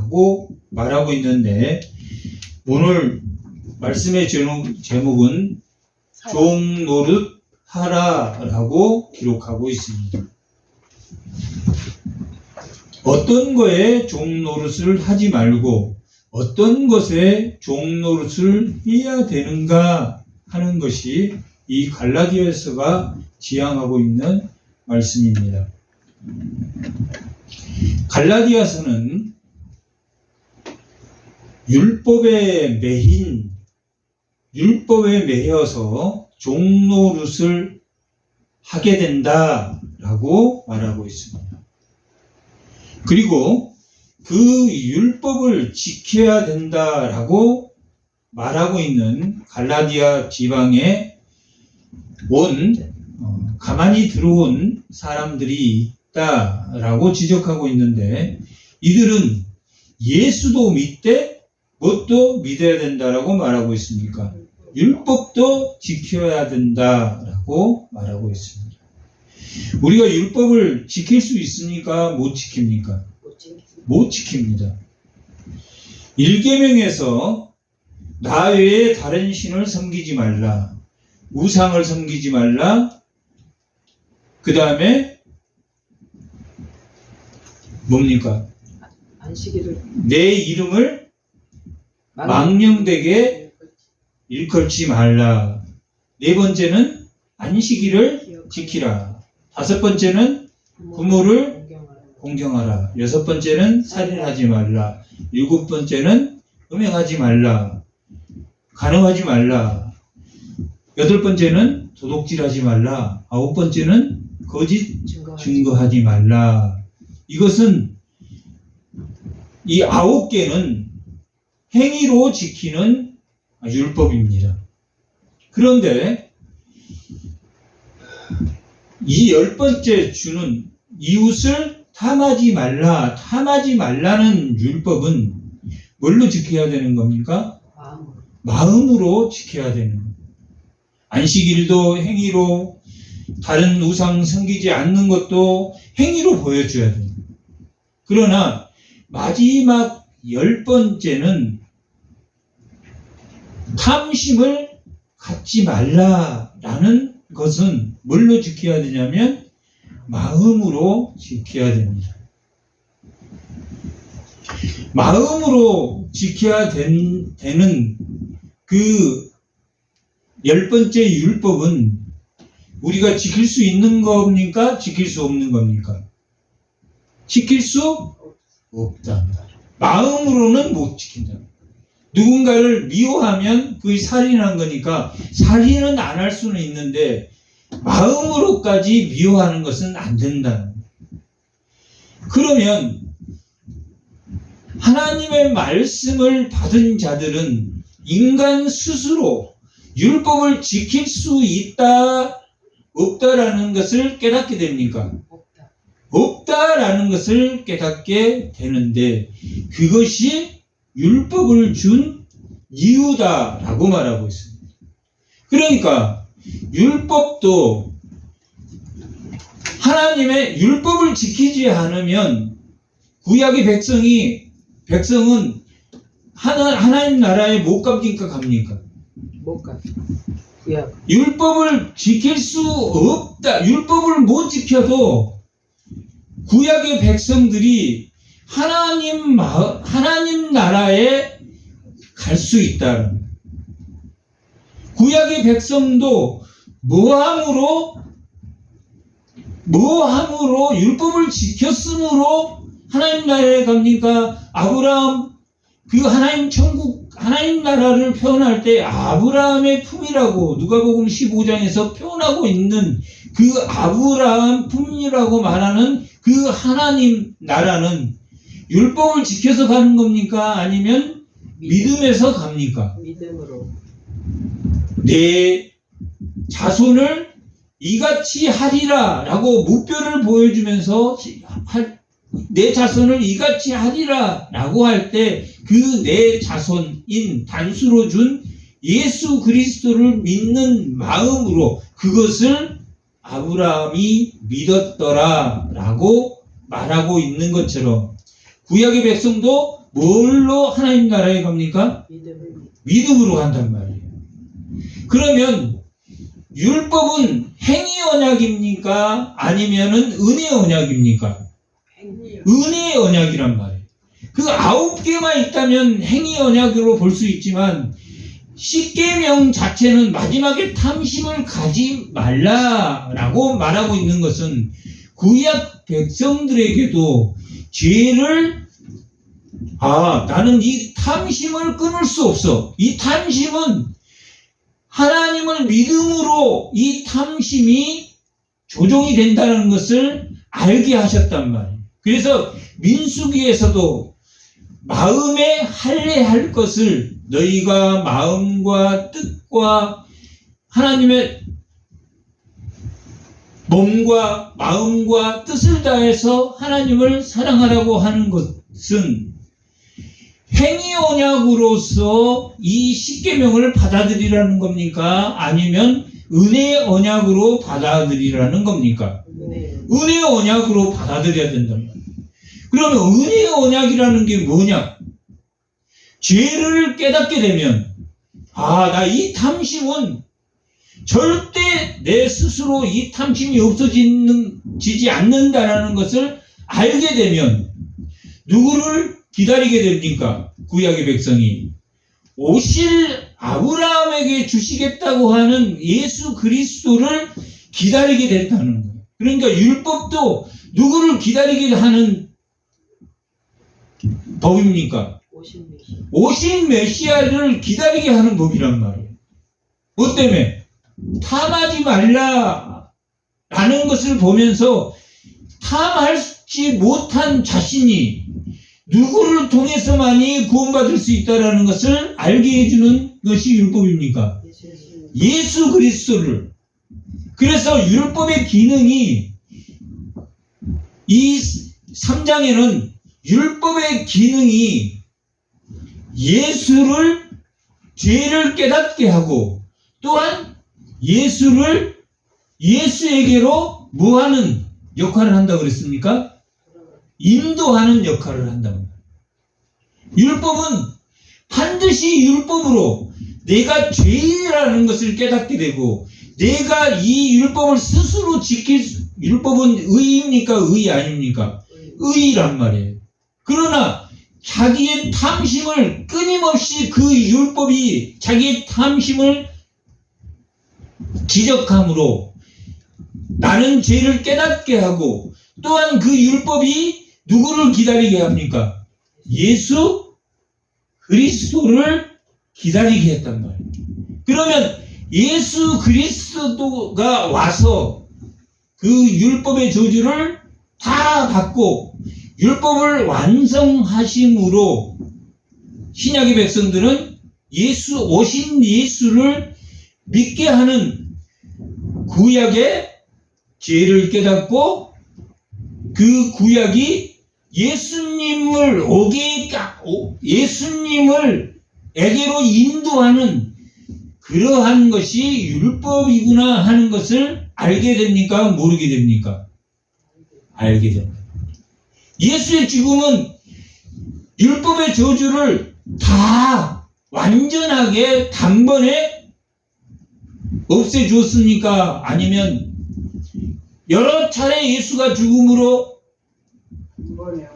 라고 말하고 있는데, 오늘 말씀의 제목은 종노릇 하라 라고 기록하고 있습니다. 어떤 거에 종노릇을 하지 말고 어떤 것에 종노릇을 해야 되는가 하는 것이 이 갈라디아서가 지향하고 있는 말씀입니다. 갈라디아서는 율법에 매여서 종노릇을 하게 된다라고 말하고 있습니다. 그리고 그 율법을 지켜야 된다라고 말하고 있는 갈라디아 지방에 가만히 들어온 사람들이 있다라고 지적하고 있는데, 이들은 예수도 믿되 뭣도 믿어야 된다라고 말하고 있습니까? 율법도 지켜야 된다라고 말하고 있습니다. 우리가 율법을 지킬 수 있습니까? 못 지킵니까? 못 지킵니다. 1계명에서 나 외에 다른 신을 섬기지 말라, 우상을 섬기지 말라, 그 다음에 뭡니까? 안식일을 내 이름을 망령되게 일컬지 말라. 네 번째는 안식일을 지키라. 다섯 번째는 부모를 공경하라. 여섯 번째는 살인하지 말라. 일곱 번째는 음행하지 말라. 간음하지 말라. 여덟 번째는 도둑질하지 말라. 아홉 번째는 거짓 증거하지 말라. 이것은 이 9개는 행위로 지키는 율법입니다. 그런데 이 10번째 주는 이웃을 탐하지 말라는 율법은 뭘로 지켜야 되는 겁니까? 마음으로 지켜야 되는 겁니다. 안식일도 행위로, 다른 우상 섬기지 않는 것도 행위로 보여줘야 됩니다. 그러나 마지막 10번째는 탐심을 갖지 말라라는 것은 뭘로 지켜야 되냐면 마음으로 지켜야 됩니다. 마음으로 지켜야 되는 그 10번째 율법은 우리가 지킬 수 있는 겁니까? 지킬 수 없는 겁니까? 지킬 수 없다. 마음으로는 못 지킨다. 누군가를 미워하면 그게 살인한 거니까 살인은 안 할 수는 있는데 마음으로까지 미워하는 것은 안 된다는 거예요. 그러면 하나님의 말씀을 받은 자들은 인간 스스로 율법을 지킬 수 있다, 없다라는 것을 깨닫게 됩니까? 없다라는 것을 깨닫게 되는데, 그것이 율법을 준 이유다라고 말하고 있습니다. 그러니까 율법도 하나님의 율법을 지키지 않으면 구약의 백성은 하나님 나라에 못 갑니까? 갑니까? 못 가. 율법을 지킬 수 없다. 율법을 못 지켜도 구약의 백성들이 하나님 나라에 갈 수 있다. 구약의 백성도 뭐함으로 율법을 지켰으므로 하나님 나라에 갑니까? 아브라함, 그 하나님 나라를 표현할 때 아브라함의 품이라고 누가복음 15장에서 표현하고 있는 그 아브라함 품이라고 말하는 그 하나님 나라는 율법을 지켜서 가는 겁니까? 아니면 믿음에서 갑니까? 믿음으로. 내 자손을 이같이 하리라 라고 무뼈를 보여주면서 내 자손을 이같이 하리라 라고 할 때 그 내 자손인 단수로 준 예수 그리스도를 믿는 마음으로 그것을 아브라함이 믿었더라 라고 말하고 있는 것처럼 구약의 백성도 뭘로 하나님 나라에 갑니까? 믿음을 믿음으로 간단 말이에요. 그러면 율법은 행위 언약입니까? 아니면은 은혜 언약입니까? 행위요. 은혜의 언약이란 말이에요. 그 9개만 있다면 행위 언약으로 볼 수 있지만 10계명 자체는 마지막에 탐심을 가지 말라라고 말하고 있는 것은 구약 백성들에게도 죄를 나는 이 탐심을 끊을 수 없어. 이 탐심은 하나님을 믿음으로 이 탐심이 조종이 된다는 것을 알게 하셨단 말이에요. 그래서 민수기에서도 마음에 할례할 것을 너희가 마음과 뜻과 하나님의 몸과 마음과 뜻을 다해서 하나님을 사랑하라고 하는 것은 행위 언약으로서 이 십계명을 받아들이라는 겁니까? 아니면 은혜의 언약으로 받아들이라는 겁니까? 네. 은혜의 언약으로 받아들여야 된단 말이에요. 그러면 은혜의 언약이라는 게 뭐냐? 죄를 깨닫게 되면 나 이 탐심은 절대 내 스스로 이 탐심이 없어지지 않는다라는 것을 알게 되면 누구를 기다리게 됩니까? 구약의 백성이 오실 아브라함에게 주시겠다고 하는 예수 그리스도를 기다리게 됐다는 거예요. 그러니까 율법도 누구를 기다리게 하는 법입니까? 오신 메시아를 기다리게 하는 법이란 말이에요. 뭐 때문에? 탐하지 말라라는 것을 보면서 탐하지 못한 자신이 누구를 통해서만이 구원받을 수 있다는 것을 알게 해주는 것이 율법입니까? 예수 그리스도를. 그래서 율법의 기능이 이 3장에는 율법의 기능이 예수를 죄를 깨닫게 하고 또한 예수에게로 뭐하는 역할을 한다고 그랬습니까? 인도하는 역할을 한다고. 율법은 반드시 율법으로 내가 죄라는 것을 깨닫게 되고 내가 이 율법을 스스로 율법은 의입니까? 의 아닙니까? 의란 말이에요. 그러나 자기의 탐심을 끊임없이 그 율법이 자기의 탐심을 지적함으로 나는 죄를 깨닫게 하고 또한 그 율법이 누구를 기다리게 합니까? 예수 그리스도를 기다리게 했단 말이에요. 그러면 예수 그리스도가 와서 그 율법의 저주를 다 받고 율법을 완성하심으로 신약의 백성들은 오신 예수를 믿게 하는 구약의 죄를 깨닫고 그 구약이 예수님을 에게로 인도하는 그러한 것이 율법이구나 하는 것을 알게 됩니까? 모르게 됩니까? 알게 됩니다. 예수의 죽음은 율법의 저주를 다 완전하게 단번에 없애주었습니까? 아니면 여러 차례 예수가 죽음으로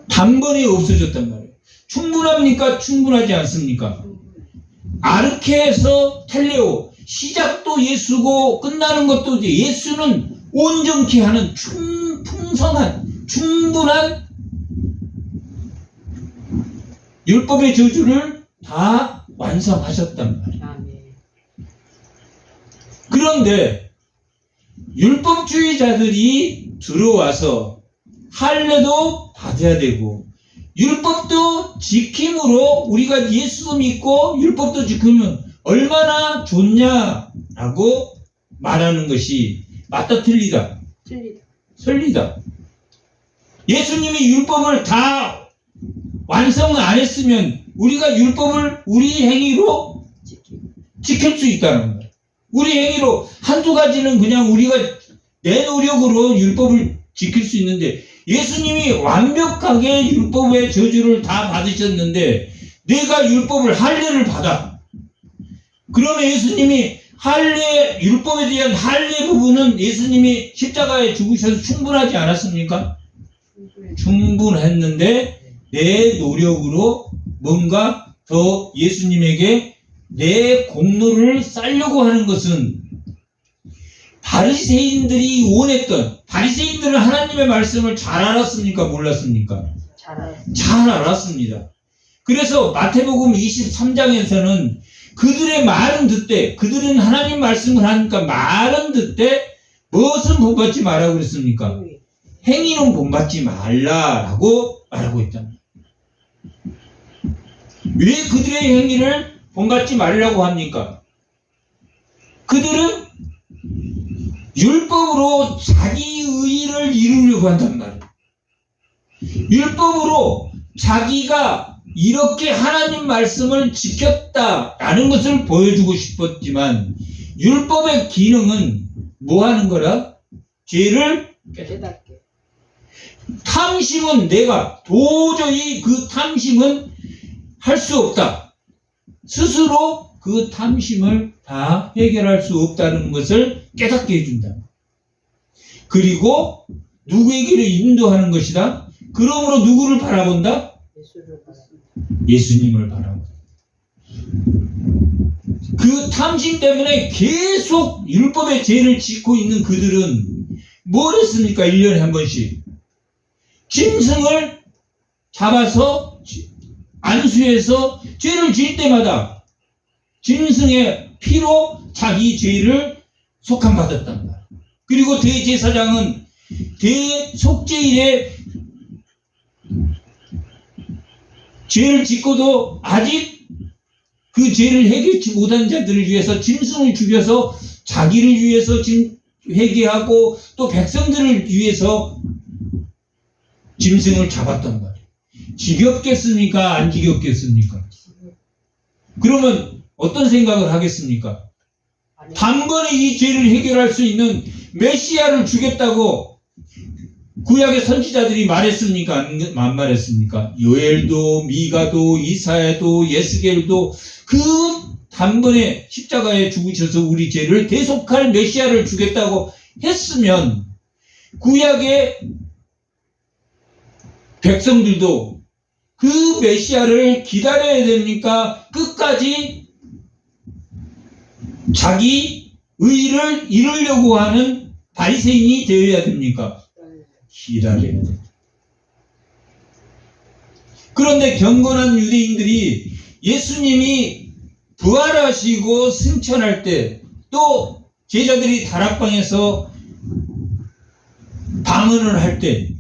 단번에 없어졌단 말이에요. 충분합니까? 충분하지 않습니까? 아르케에서 텔레오, 시작도 예수고 끝나는 것도 예수는 온전케 하는 풍성한 충분한 율법의 저주를 다 완성하셨단 말이에요. 그런데 율법주의자들이 들어와서 할례도 받아야 되고 율법도 지킴으로 우리가 예수도 믿고 율법도 지키면 얼마나 좋냐라고 말하는 것이 맞다 틀리다? 틀리다. 예수님이 율법을 다 완성 안 했으면 우리가 율법을 우리 행위로 지킬 수 있다는 거예요. 우리 행위로 한두 가지는 그냥 우리가 내 노력으로 율법을 지킬 수 있는데 예수님이 완벽하게 율법의 저주를 다 받으셨는데 내가 율법을 할례를 받아. 그러면 예수님이 율법에 대한 할례 부분은 예수님이 십자가에 죽으셔서 충분하지 않았습니까? 충분했는데 내 노력으로 뭔가 더 예수님에게 내 공로를 쌓으려고 하는 것은 바리새인들이 원했던, 바리새인들은 하나님의 말씀을 잘 알았습니까? 몰랐습니까? 잘 알았습니다. 그래서 마태복음 23장에서는 그들의 말은 듣되, 그들은 하나님 말씀을 하니까 말은 듣되 무엇은 본받지 말라고 그랬습니까? 행위는 본받지 말라라고 말하고 있답니다. 왜 그들의 행위를 본받지 말라고 합니까? 그들은 율법으로 자기 의의를 이루려고 한단 말이에요. 율법으로 자기가 이렇게 하나님 말씀을 지켰다라는 것을 보여주고 싶었지만 율법의 기능은 뭐 하는 거라? 죄를 깨닫게. 탐심은 내가 도저히 그 탐심은 할 수 없다. 스스로 그 탐심을 다 해결할 수 없다는 것을 깨닫게 해준다. 그리고 누구에게를 인도하는 것이다. 그러므로 누구를 바라본다? 예수님을 바라본다. 그 탐심 때문에 계속 율법의 죄를 짓고 있는 그들은 뭘 했습니까? 1년에 한 번씩 짐승을 잡아서 안수해서 죄를 지을 때마다 짐승의 피로 자기 죄를 속함받았단 말이에요. 그리고 대제사장은 대속죄일에 죄를 짓고도 아직 그 죄를 해결치 못한 자들을 위해서 짐승을 죽여서 자기를 위해서 회개하고 또 백성들을 위해서 짐승을 잡았단 말이에요. 지겹겠습니까? 안 지겹겠습니까? 그러면 어떤 생각을 하겠습니까? 단번에 이 죄를 해결할 수 있는 메시아를 주겠다고 구약의 선지자들이 말했습니까? 안 말했습니까? 요엘도, 미가도, 이사야도, 예스겔도 그 단번에 십자가에 죽으셔서 우리 죄를 대속할 메시아를 주겠다고 했으면 구약의 백성들도 그 메시아를 기다려야 됩니까? 끝까지 자기 의의를 이루려고 하는 바리새인이 되어야 됩니까? 기다려야 됩니다. 그런데 경건한 유대인들이 예수님이 부활하시고 승천할 때 또 제자들이 다락방에서 방언을 할 때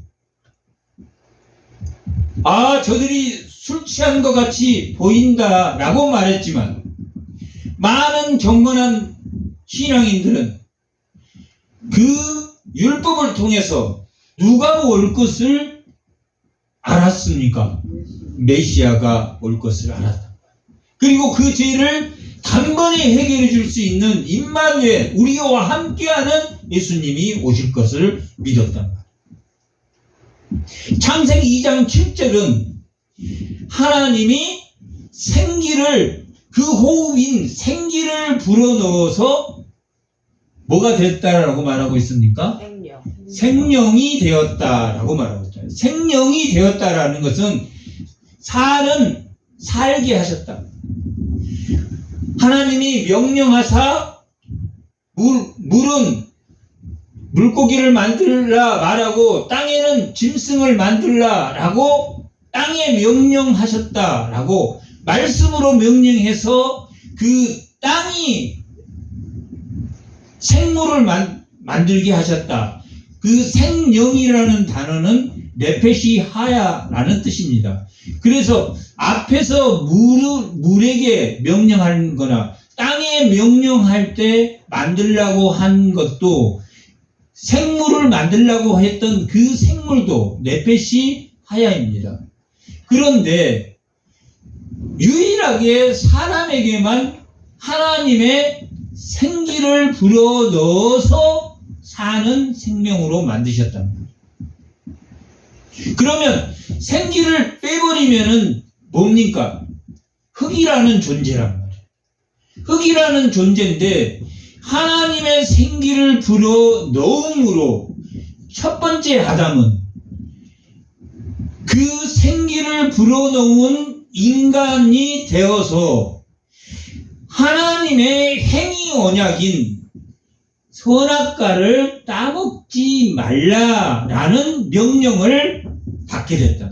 저들이 술 취한 것 같이 보인다라고 말했지만 많은 경건한 신앙인들은 그 율법을 통해서 누가 올 것을 알았습니까? 메시아가 올 것을 알았다. 그리고 그 죄를 단번에 해결해 줄 수 있는 임마누엘, 우리와 함께하는 예수님이 오실 것을 믿었단 말이에요. 창세기 2장 7절은 하나님이 생기를, 그 호흡인 생기를 불어넣어서 뭐가 됐다라고 말하고 있습니까? 생명이 되었다라고 말하고 있잖아요. 생명이 되었다라는 것은 살게 하셨다. 하나님이 명령하사 물은 물고기를 만들라 말하고 땅에는 짐승을 만들라라고 땅에 명령하셨다라고 말씀으로 명령해서 그 땅이 생물을 만들게 하셨다. 그 생명이라는 단어는 네페시 하야라는 뜻입니다. 그래서 앞에서 물에게 명령하는 거나 땅에 명령할 때 만들라고 한 것도 생물을 만들라고 했던 그 생물도 네페시 하야입니다. 그런데 유일하게 사람에게만 하나님의 생기를 불어넣어서 사는 생명으로 만드셨답니다. 그러면 생기를 빼버리면은 뭡니까? 흙이라는 존재란 말이에요. 흙이라는 존재인데 하나님의 생기를 불어 넣음으로 첫 번째 아담은 그 생기를 불어넣은 인간이 되어서 하나님의 행위 언약인 선악과를 따먹지 말라라는 명령을 받게 됐다.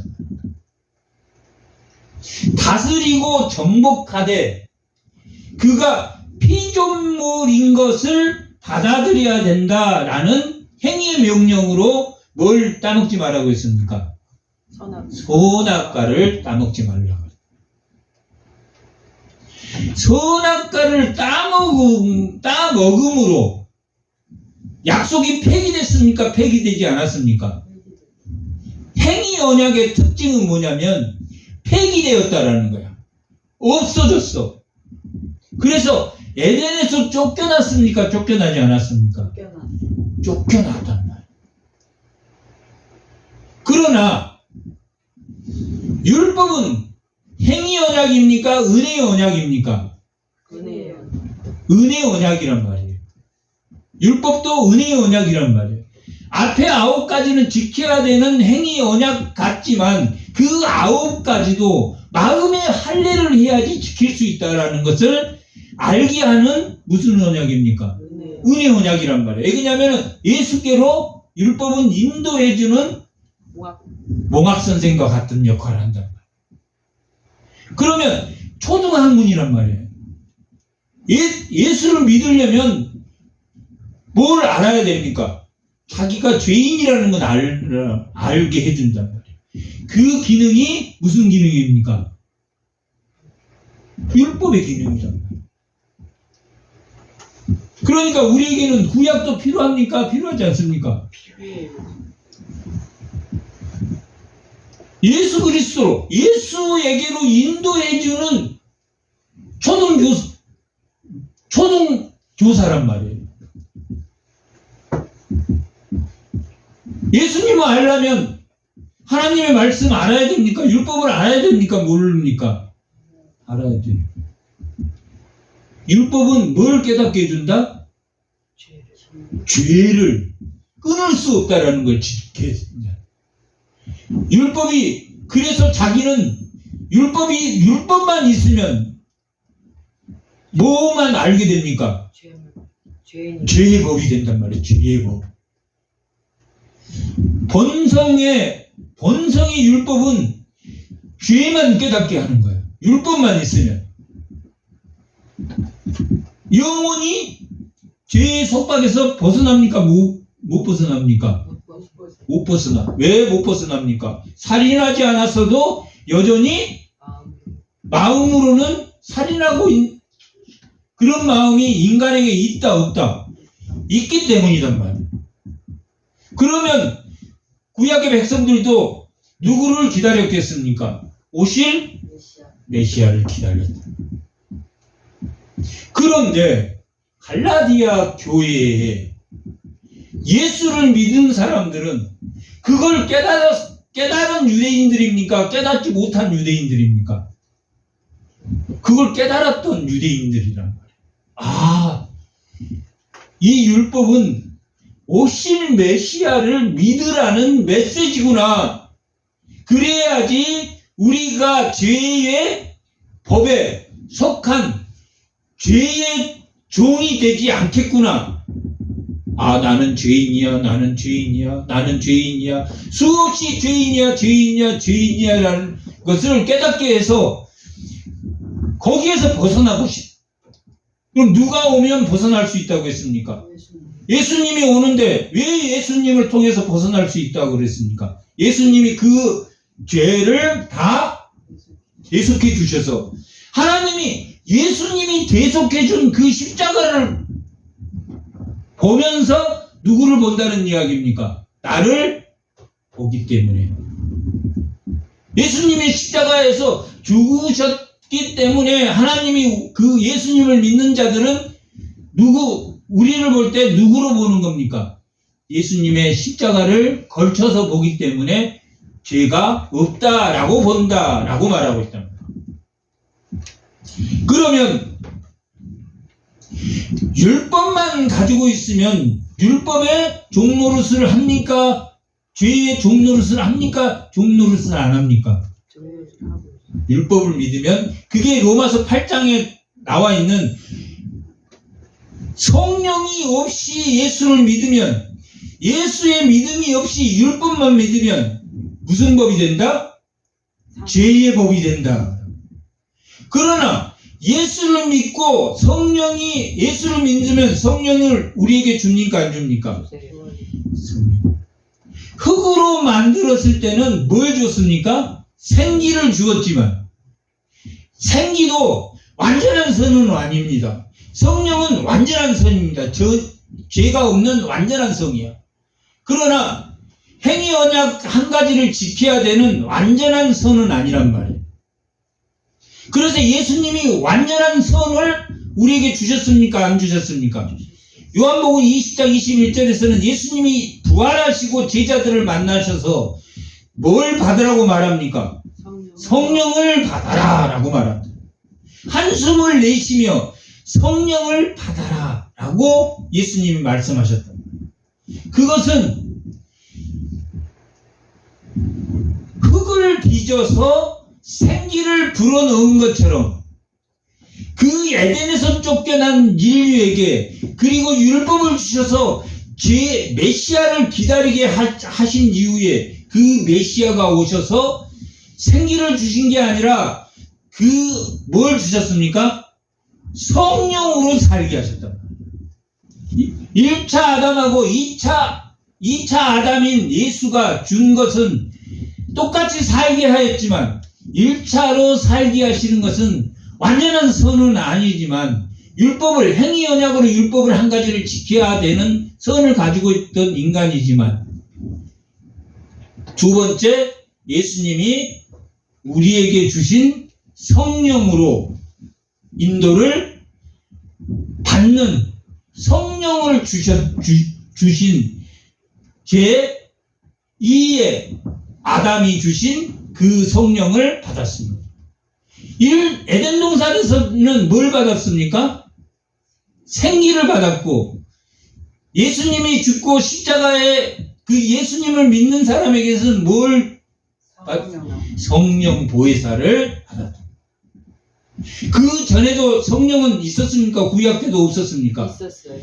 다스리고 정복하되 그가 피조물인 것을 받아들여야 된다라는 행위의 명령으로 뭘 따먹지 말라고 했습니까? 선악과를 따먹지 말라고. 선악과를 따먹음으로 약속이 폐기됐습니까? 폐기되지 않았습니까? 행위 언약의 특징은 뭐냐면 폐기되었다라는 거야. 없어졌어. 그래서 에덴에서 쫓겨났습니까? 쫓겨나지 않았습니까? 쫓겨났단 말이야. 그러나 율법은 행위 언약입니까? 은혜의 언약입니까? 은혜의 언약이란 말이에요. 율법도 은혜의 언약이란 말이에요. 앞에 9가지는 지켜야 되는 행위 언약 같지만 그 9가지도 마음의 할례를 해야지 지킬 수 있다는 것을 알게 하는 무슨 언약입니까? 은혜 언약이란 말이에요. 왜냐하면 예수께로 율법은 인도해주는 몽학선생과 같은 역할을 한단 말이에요. 그러면 초등학문이란 말이에요. 예수를 믿으려면 뭘 알아야 됩니까? 자기가 죄인이라는 건 알게 해준단 말이에요. 그 기능이 무슨 기능입니까? 율법의 기능이란 말이에요. 그러니까 우리에게는 구약도 필요합니까? 필요하지 않습니까? 예수 그리스도로 예수에게로 인도해주는 초등교사란 말이에요. 예수님을 알려면 하나님의 말씀 알아야 됩니까? 율법을 알아야 됩니까? 모릅니까? 알아야 돼요. 율법은 뭘 깨닫게 해준다? 죄를 끊을 수 없다라는 걸 지키게 해준다. 율법이 그래서 자기는 율법만 있으면 뭐만 알게 됩니까? 죄의 법이 된단 말이에요. 죄의 법. 본성의 율법은 죄만 깨닫게 하는 거예요. 율법만 있으면. 영혼이 죄의 속박에서 벗어납니까? 못 벗어납니까? 못 벗어나. 왜 못 벗어납니까? 살인하지 않았어도 여전히 마음으로는 살인하고 그런 마음이 인간에게 있다 없다? 있기 때문이란 말이에요. 그러면 구약의 백성들도 누구를 기다렸겠습니까? 오실 메시아를 기다렸다. 그런데 갈라디아 교회에 예수를 믿은 사람들은 그걸 깨달은 유대인들입니까? 깨닫지 못한 유대인들입니까? 그걸 깨달았던 유대인들이란 말이에요. 이 율법은 오실 메시아를 믿으라는 메시지구나. 그래야지 우리가 죄의 법에 속한 죄의 종이 되지 않겠구나. 나는 죄인이야, 나는 죄인이야, 나는 죄인이야. 수없이 죄인이야라는 것을 깨닫게 해서 거기에서 벗어나고 싶어. 그럼 누가 오면 벗어날 수 있다고 했습니까? 예수님이 오는데 왜 예수님을 통해서 벗어날 수 있다고 그랬습니까? 예수님이 그 죄를 다 대속해 주셔서 하나님이 예수님이 대속해 준 그 십자가를 보면서 누구를 본다는 이야기입니까? 나를 보기 때문에. 예수님이 십자가에서 죽으셨기 때문에 하나님이 그 예수님을 믿는 자들은 우리를 볼 때 누구로 보는 겁니까? 예수님의 십자가를 걸쳐서 보기 때문에 죄가 없다라고 본다라고 말하고 있답니다. 그러면 율법만 가지고 있으면 율법의 종노릇을 합니까? 죄의 종노릇을 합니까? 종노릇을 안 합니까? 율법을 믿으면 그게 로마서 8장에 나와 있는 성령이 없이 예수를 믿으면, 예수의 믿음이 없이 율법만 믿으면 무슨 법이 된다? 죄의 법이 된다. 그러나 예수를 믿고 예수를 믿으면 성령을 우리에게 줍니까 안 줍니까? 흙으로 만들었을 때는 뭘 줬습니까? 생기를 주었지만 생기도 완전한 선은 아닙니다. 성령은 완전한 선입니다. 죄가 없는 완전한 성이야. 그러나 행위 언약 한 가지를 지켜야 되는 완전한 선은 아니란 말이에요. 그래서 예수님이 완전한 선을 우리에게 주셨습니까? 안 주셨습니까? 요한복음 20장 21절에서는 예수님이 부활하시고 제자들을 만나셔서 뭘 받으라고 말합니까? 성령을 받아라 라고 말합니다. 한숨을 내쉬며 성령을 받아라 라고 예수님이 말씀하셨다. 그것은 흙을 빚어서 생기를 불어넣은 것처럼 그 에덴에서 쫓겨난 인류에게, 그리고 율법을 주셔서 메시아를 기다리게 하신 이후에 그 메시아가 오셔서 생기를 주신 게 아니라 뭘 주셨습니까? 성령으로 살게 하셨다. 1차 아담하고 2차 아담인 예수가 준 것은 똑같이 살게 하였지만 1차로 살게 하시는 것은 완전한 선은 아니지만 행위 언약으로 율법을 한 가지를 지켜야 되는 선을 가지고 있던 인간이지만, 두 번째 예수님이 우리에게 주신 성령으로 인도를 받는 성령을 주신 제2의 아담이 주신 그 성령을 받았습니다. 에덴 동산에서는 뭘 받았습니까? 생기를 받았고, 예수님이 죽고 십자가에 그 예수님을 믿는 사람에게서는 성령 보혜사를 받았다. 그 전에도 성령은 있었습니까? 구약 때도 없었습니까? 있었어요.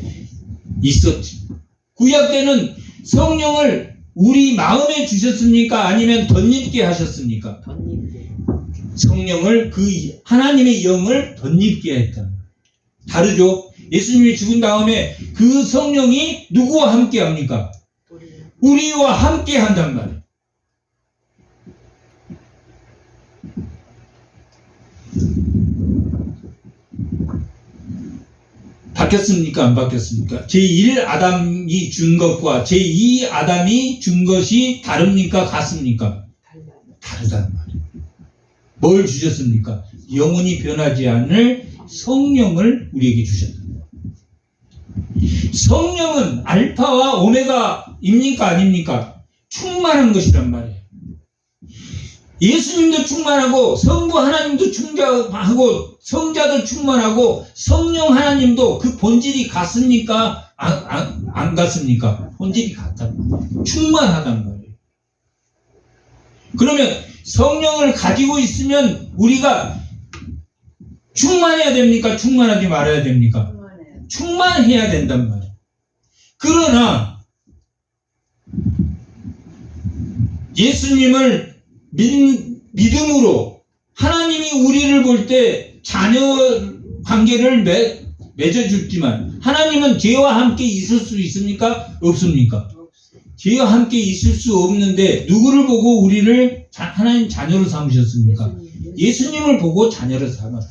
있었지. 구약 때는 성령을 우리 마음에 주셨습니까? 아니면 덧입게 하셨습니까? 덧입게. 성령을, 하나님의 영을 덧입게 했다. 다르죠? 예수님이 죽은 다음에 그 성령이 누구와 함께 합니까? 우리와 함께 한단 말이에요. 바뀌었습니까? 안 바뀌었습니까? 제1 아담이 준 것과 제2 아담이 준 것이 다릅니까? 같습니까? 다르단 말이에요. 뭘 주셨습니까? 영원히 변하지 않을 성령을 우리에게 주셨다. 성령은 알파와 오메가입니까? 아닙니까? 충만한 것이란 말이에요. 예수님도 충만하고 성부 하나님도 충만하고 성자도 충만하고 성령 하나님도 그 본질이 같습니까? 안 같습니까? 본질이 같다. 충만하단 말이에요. 그러면 성령을 가지고 있으면 우리가 충만해야 됩니까? 충만하지 말아야 됩니까? 충만해야 된단 말이에요. 그러나 예수님을 믿음으로 하나님이 우리를 볼 때 자녀 관계를 맺어주지만, 하나님은 죄와 함께 있을 수 있습니까? 없습니까? 죄와 함께 있을 수 없는데 누구를 보고 우리를 하나님 자녀로 삼으셨습니까? 예수님을 보고 자녀로 삼았다.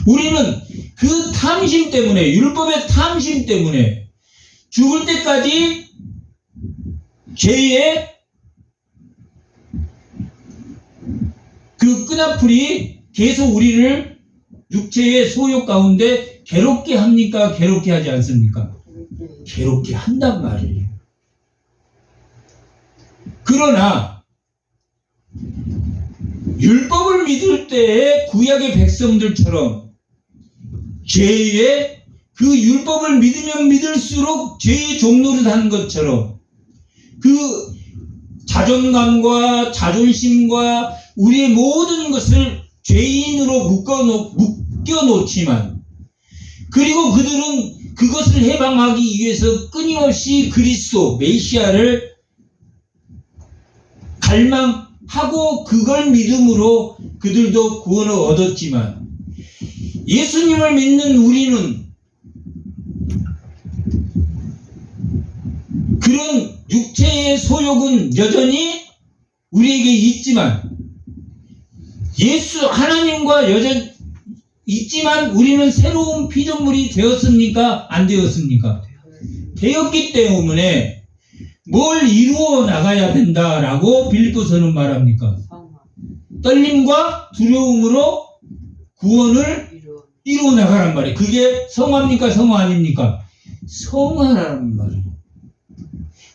우리는 그 탐심 때문에, 율법의 탐심 때문에 죽을 때까지 죄의 그 끈앞풀이 계속 우리를 육체의 소욕 가운데 괴롭게 합니까? 괴롭게 하지 않습니까? 괴롭게 한단 말이에요. 그러나 율법을 믿을 때의 구약의 백성들처럼 죄의 그 율법을 믿으면 믿을수록 죄의 종노릇 하는 것처럼 그 자존감과 자존심과 우리의 모든 것을 죄인으로 묶여놓지만 그리고 그들은 그것을 해방하기 위해서 끊임없이 그리스도 메시아를 갈망하고 그걸 믿음으로 그들도 구원을 얻었지만 예수님을 믿는 우리는 그런 육체의 소욕은 여전히 우리에게 있지만 하나님과 여전히 있지만 우리는 새로운 피조물이 되었습니까? 안 되었습니까? 되었기 때문에 뭘 이루어 나가야 된다라고 빌립보서는 말합니까? 떨림과 두려움으로 구원을 이루어 나가란 말이에요. 그게 성화입니까? 성화 아닙니까? 성화라는 말이에요.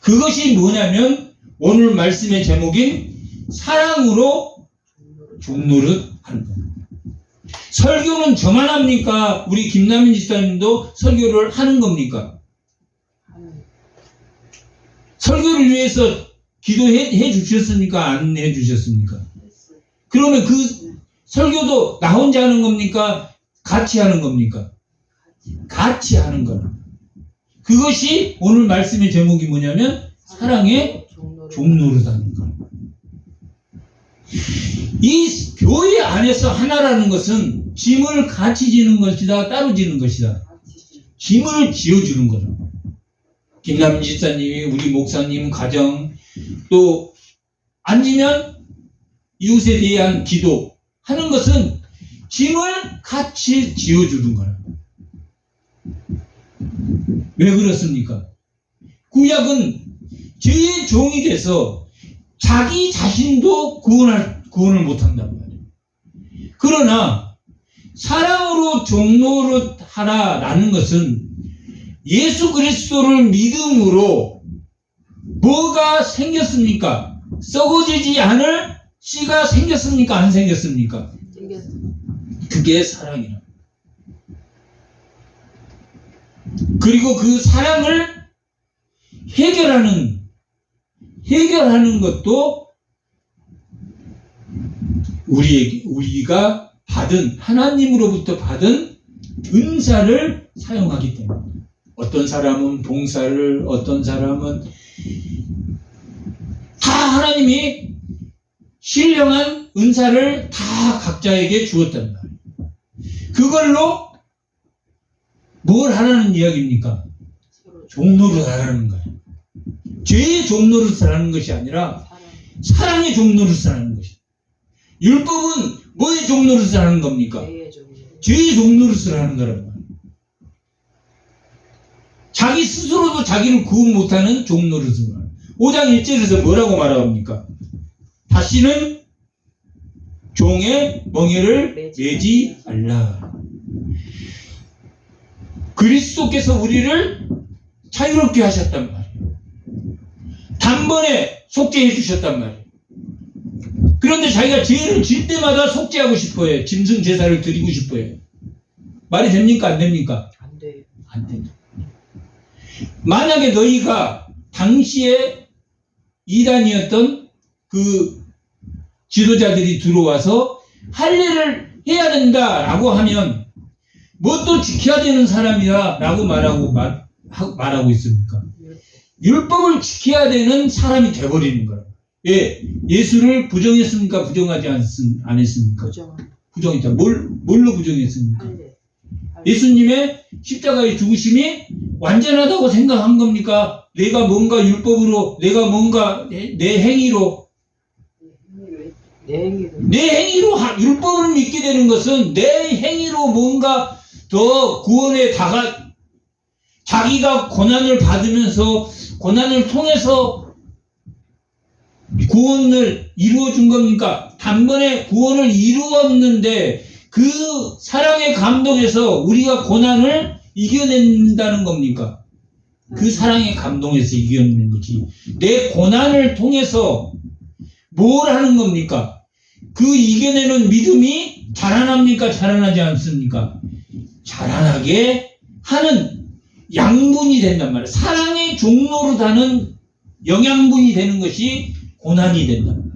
그것이 뭐냐면 오늘 말씀의 제목인 사랑으로 종노릇 하는 겁니다. 설교는 저만 합니까? 우리 김남인 집사님도 설교를 하는 겁니까? 설교를 위해서 기도해 주셨습니까? 안 해 주셨습니까? 그러면 그 설교도 나 혼자 하는 겁니까? 같이 하는 겁니까? 같이 하는 거라. 그것이 오늘 말씀의 제목이 뭐냐면 사랑의 종노릇하는 것. 이 교회 안에서 하나라는 것은 짐을 같이 지는 것이다, 따로 지는 것이다. 짐을 지어주는 거다. 김남인 집사님이, 우리 목사님 가정, 또 앉으면 이웃에 대한 기도 하는 것은 짐을 같이 지어주는 거라. 왜 그렇습니까? 구약은 죄의 종이 돼서 자기 자신도 구원을 못한단 말이에요. 그러나 사랑으로 종노릇 하라라는 것은 예수 그리스도를 믿음으로 뭐가 생겼습니까? 썩어지지 않을 씨가 생겼습니까? 안 생겼습니까? 그게 사랑이라. 그리고 그 사랑을 해결하는 것도 우리가 받은, 하나님으로부터 받은 은사를 사용하기 때문에. 어떤 사람은 봉사를, 어떤 사람은 다 하나님이 신령한 은사를 다 각자에게 주었단 말이에요. 그걸로 뭘 하라는 이야기입니까? 종노릇 하라는 거예요. 죄의 종노릇을 하는 것이 아니라 사랑의 종노릇을 하는 것이에요. 율법은 뭐의 종노릇을 하는 겁니까? 죄의 종노릇을 하는 거란 말이에요. 자기 스스로도 자기를 구원 못하는 종노릇을 말해요. 5장 1절에서 뭐라고 말합니까? 다시는 종의 멍에를 매지 말라. 그리스도께서 우리를 자유롭게 하셨단 말이에요. 단번에 속죄해 주셨단 말이에요. 그런데 자기가 죄를 질 때마다 속죄하고 싶어요. 짐승 제사를 드리고 싶어요. 말이 됩니까? 안 됩니까? 안 돼요. 안 됩니다. 만약에 너희가 당시에 이단이었던 그 지도자들이 들어와서 할례를 해야 된다라고 하면 뭣도 지켜야 되는 사람이야 라고 말하고 있습니까? 율법을 지켜야 되는 사람이 돼버리는 거라. 예, 예수를 부정했습니까? 부정하지 않았습니까? 부정했다. 뭘로 부정했습니까? 예수님의 십자가의 죽으심이 완전하다고 생각한 겁니까? 내가 뭔가 율법으로, 내가 뭔가 내 행위로 율법을 믿게 되는 것은 내 행위로 뭔가 더 구원에 자기가 고난을 받으면서 고난을 통해서 구원을 이루어 준 겁니까? 단번에 구원을 이루었는데 그 사랑의 감동에서 우리가 고난을 이겨낸다는 겁니까? 그 사랑에 감동해서 이겨내는 거지. 내 고난을 통해서 뭘 하는 겁니까? 그 이겨내는 믿음이 자라납니까? 자라나지 않습니까? 자라나게 하는 양분이 된단 말이에요. 사랑의 종로로 다는 영양분이 되는 것이 고난이 된단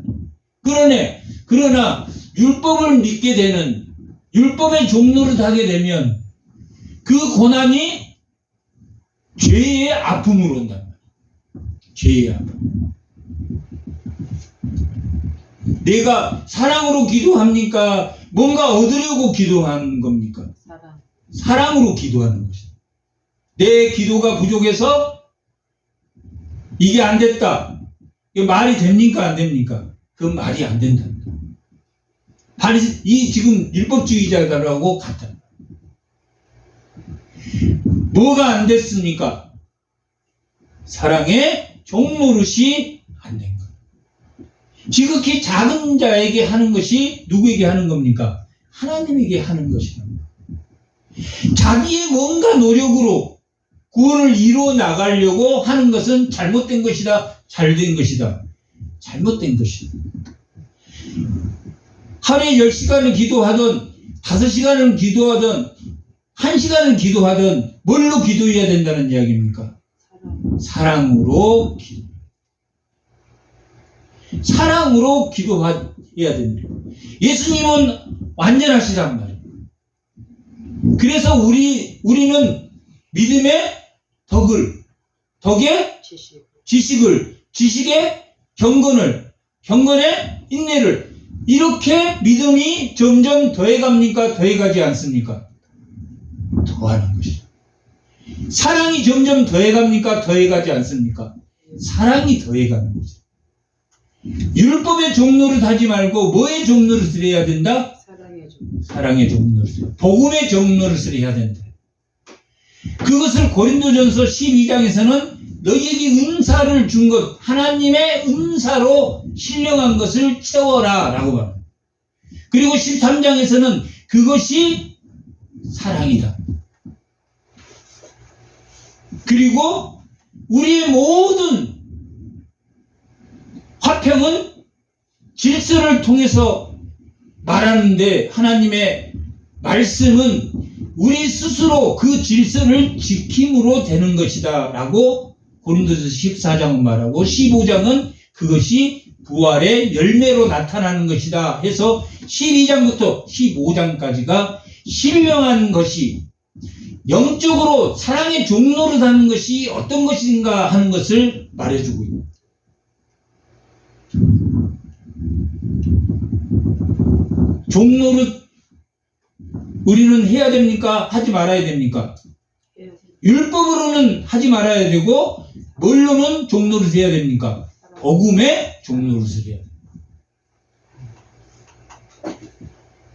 말이에요. 그러나 율법을 믿게 되는, 율법의 종로를 타게 되면 그 고난이 죄의 아픔으로 온단 말이에요. 죄의 아픔. 내가 사랑으로 기도합니까? 뭔가 얻으려고 기도하는 겁니까? 사랑으로 기도하는 것이다. 내 기도가 부족해서 이게 안 됐다. 이게 말이 됩니까? 안 됩니까? 그건 말이 안 된다. 이 지금 율법주의자들하고 같다. 뭐가 안 됐습니까? 사랑의 종노릇이 안 된 것. 지극히 작은 자에게 하는 것이 누구에게 하는 겁니까? 하나님에게 하는 것이다. 자기의 뭔가 노력으로 구원을 이루어 나가려고 하는 것은 잘못된 것이다. 잘된 것이다. 잘못된 것이다. 하루에 10시간을 기도하든 5시간을 기도하든 1시간을 기도하든 뭘로 기도해야 된다는 이야기입니까? 사랑으로 기도. 사랑으로 기도해야 됩니다. 예수님은 완전하시단 말이에요. 그래서 우리는 믿음의 덕의 지식의 경건의 인내를, 이렇게 믿음이 점점 더해갑니까? 더해가지 않습니까? 더하는 것이죠. 사랑이 점점 더해갑니까? 더해가지 않습니까? 사랑이 더해가는 거죠. 율법의 종노릇 하지 말고 뭐의 종노릇을 해야 된다? 사랑의 종노릇. 복음의 종노릇을 해야 된다. 그것을 고린도전서 12장에서는 너희에게 은사를 준 것, 하나님의 은사로 신령한 것을 채워라 라고 말합니다. 그리고 13장에서는 그것이 사랑이다. 그리고 우리의 모든 화평은 질서를 통해서 말하는데, 하나님의 말씀은 우리 스스로 그 질서를 지킴으로 되는 것이다 라고 고린도서 14장은 말하고, 15장은 그것이 부활의 열매로 나타나는 것이다 해서 12장부터 15장까지가 신령한 것이, 영적으로 사랑의 종로를 하는 것이 어떤 것인가 하는 것을 말해주고 있습니다. 종노릇 우리는 해야 됩니까? 하지 말아야 됩니까? 율법으로는 하지 말아야 되고, 뭘로는 종노릇 해야 됩니까? 복음의 종노릇을 해야 됩니다.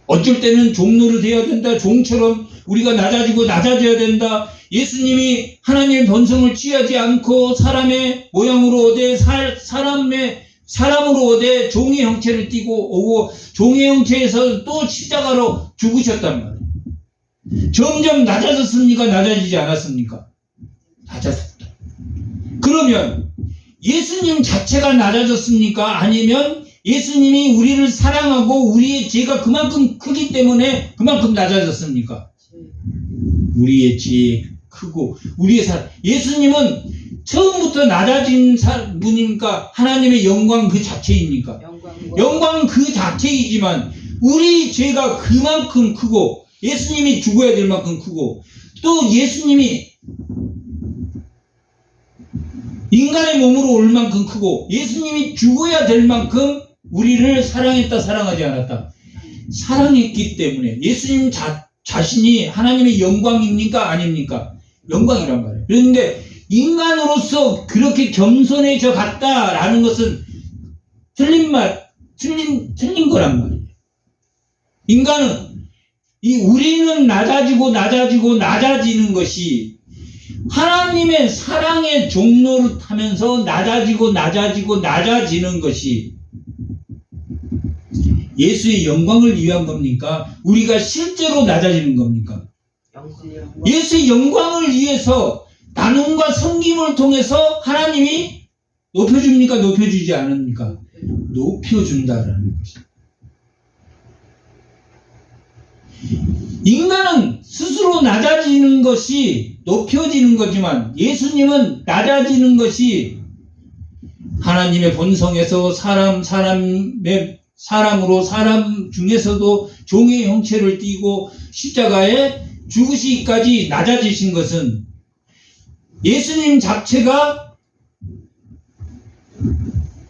어쩔 때는 종노릇 해야 된다. 종처럼 우리가 낮아져야 된다. 예수님이 하나님의 본성을 취하지 않고 사람의 모양으로 오되 사람으로 오되 종의 형체를 띠고 오고, 종의 형체에서 또 십자가로 죽으셨단 말이에요. 점점 낮아졌습니까? 낮아지지 않았습니까? 낮아졌다. 그러면 예수님 자체가 낮아졌습니까? 아니면 예수님이 우리를 사랑하고 우리의 죄가 그만큼 크기 때문에 그만큼 낮아졌습니까? 우리의 죄 크고 우리의 사랑. 예수님은 처음부터 낮아진 분입니까? 하나님의 영광 그 자체입니까? 영광 그 자체이지만 우리 죄가 그만큼 크고, 예수님이 죽어야 될 만큼 크고, 또 예수님이 인간의 몸으로 올 만큼 크고, 예수님이 죽어야 될 만큼 우리를 사랑했다, 사랑하지 않았다. 사랑했기 때문에. 예수님 자신이 하나님의 영광입니까? 아닙니까? 영광이란 말이에요. 그런데 인간으로서 그렇게 겸손해져 갔다라는 것은 틀린 거란 말이에요. 인간은, 우리는 낮아지는 것이 하나님의 사랑의 종로를 타면서 낮아지는 것이 예수의 영광을 위한 겁니까? 우리가 실제로 낮아지는 겁니까? 예수의 영광을 위해서 나눔과 섬김을 통해서 하나님이 높여줍니까? 높여주지 않습니까? 높여준다라는 것입니다. 인간은 스스로 낮아지는 것이 높여지는 거지만 예수님은 낮아지는 것이 하나님의 본성에서 사람으로 사람 중에서도 종의 형체를 띠고 십자가에 죽으시기까지 낮아지신 것은 예수님 자체가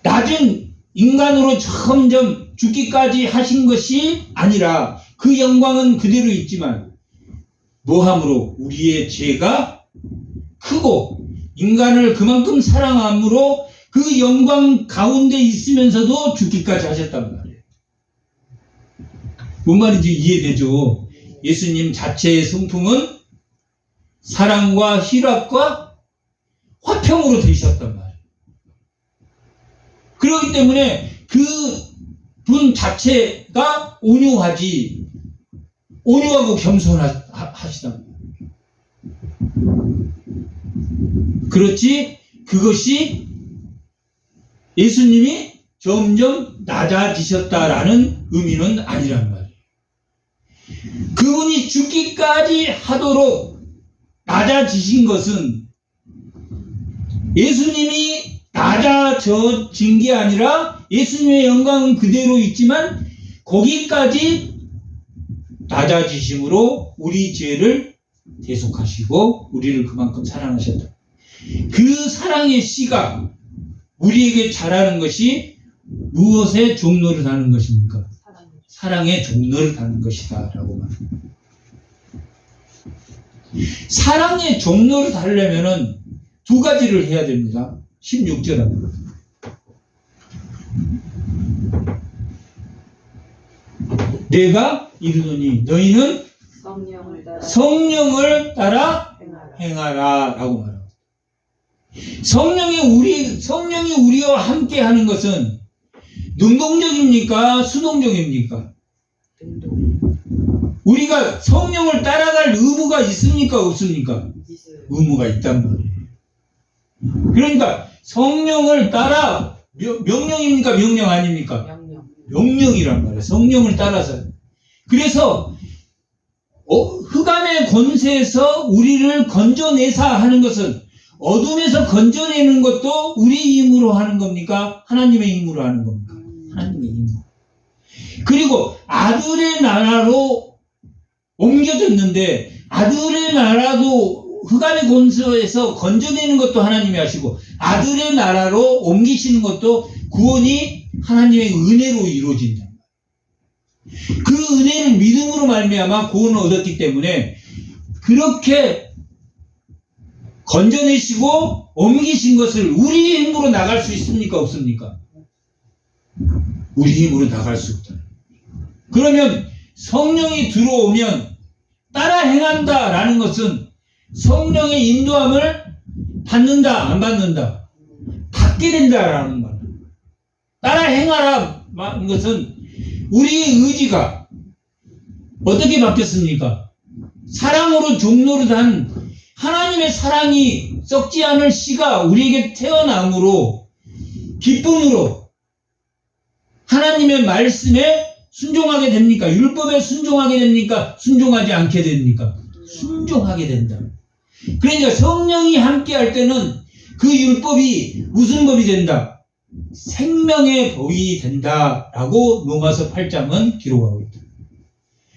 낮은 인간으로 점점 죽기까지 하신 것이 아니라 그 영광은 그대로 있지만 뭐함으로 우리의 죄가 크고 인간을 그만큼 사랑함으로 그 영광 가운데 있으면서도 죽기까지 하셨단 말이에요. 뭔 말인지 이해되죠? 예수님 자체의 성품은 사랑과 희락과 화평으로 되셨단 말이에요. 그렇기 때문에 그 분 자체가 온유하고 겸손하시단 말이에요. 그렇지 그것이 예수님이 점점 낮아지셨다라는 의미는 아니란 말이에요. 그분이 죽기까지 하도록 낮아지신 것은 예수님이 낮아진 게 아니라 예수님의 영광은 그대로 있지만 거기까지 낮아지심으로 우리 죄를 대속하시고 우리를 그만큼 사랑하셨다. 그 사랑의 씨가 우리에게 자라는 것이 무엇의 종로를 하는 것입니까? 사랑의 종로를 하는 것이다 라고 말합니다. 사랑의 종로를 하려면 두 가지를 해야 됩니다. 16절 합니다. 내가 이르노니 너희는 성령을 따라 행하라 라고 말합니다. 성령이 우리와 함께 하는 것은 능동적입니까? 수동적입니까? 우리가 성령을 따라갈 의무가 있습니까? 없습니까? 의무가 있단 말이에요. 그러니까 성령을 따라 명령입니까? 명령 아닙니까? 명령이란 말이에요. 성령을 따라서. 그래서 흑암의 권세에서 우리를 건져내사 하는 것은 어둠에서 건져내는 것도 우리 힘으로 하는 겁니까? 하나님의 힘으로 하는 겁니까? 하나님의 힘으로. 그리고 아들의 나라로 옮겨졌는데 아들의 나라도 흑암의 권세에서 건져내는 것도 하나님이 하시고 아들의 나라로 옮기시는 것도 구원이 하나님의 은혜로 이루어진다. 그 은혜를 믿음으로 말미암아 구원을 얻었기 때문에 그렇게 건져내시고 옮기신 것을 우리 힘으로 나갈 수 있습니까? 없습니까? 우리 힘으로 나갈 수 없다. 그러면 성령이 들어오면 따라 행한다라는 것은 성령의 인도함을 받는다, 안 받는다? 받게 된다라는 말. 따라 행하라 하는 것은 우리의 의지가 어떻게 바뀌었습니까? 사랑으로 종노릇한 하나님의 사랑이 썩지 않을 씨가 우리에게 태어남으로 기쁨으로 하나님의 말씀에 순종하게 됩니까? 율법에 순종하게 됩니까? 순종하지 않게 됩니까? 순종하게 된다. 그러니까 성령이 함께 할 때는 그 율법이 무슨 법이 된다? 생명의 법이 된다라고 로마서 8장은 기록하고 있다.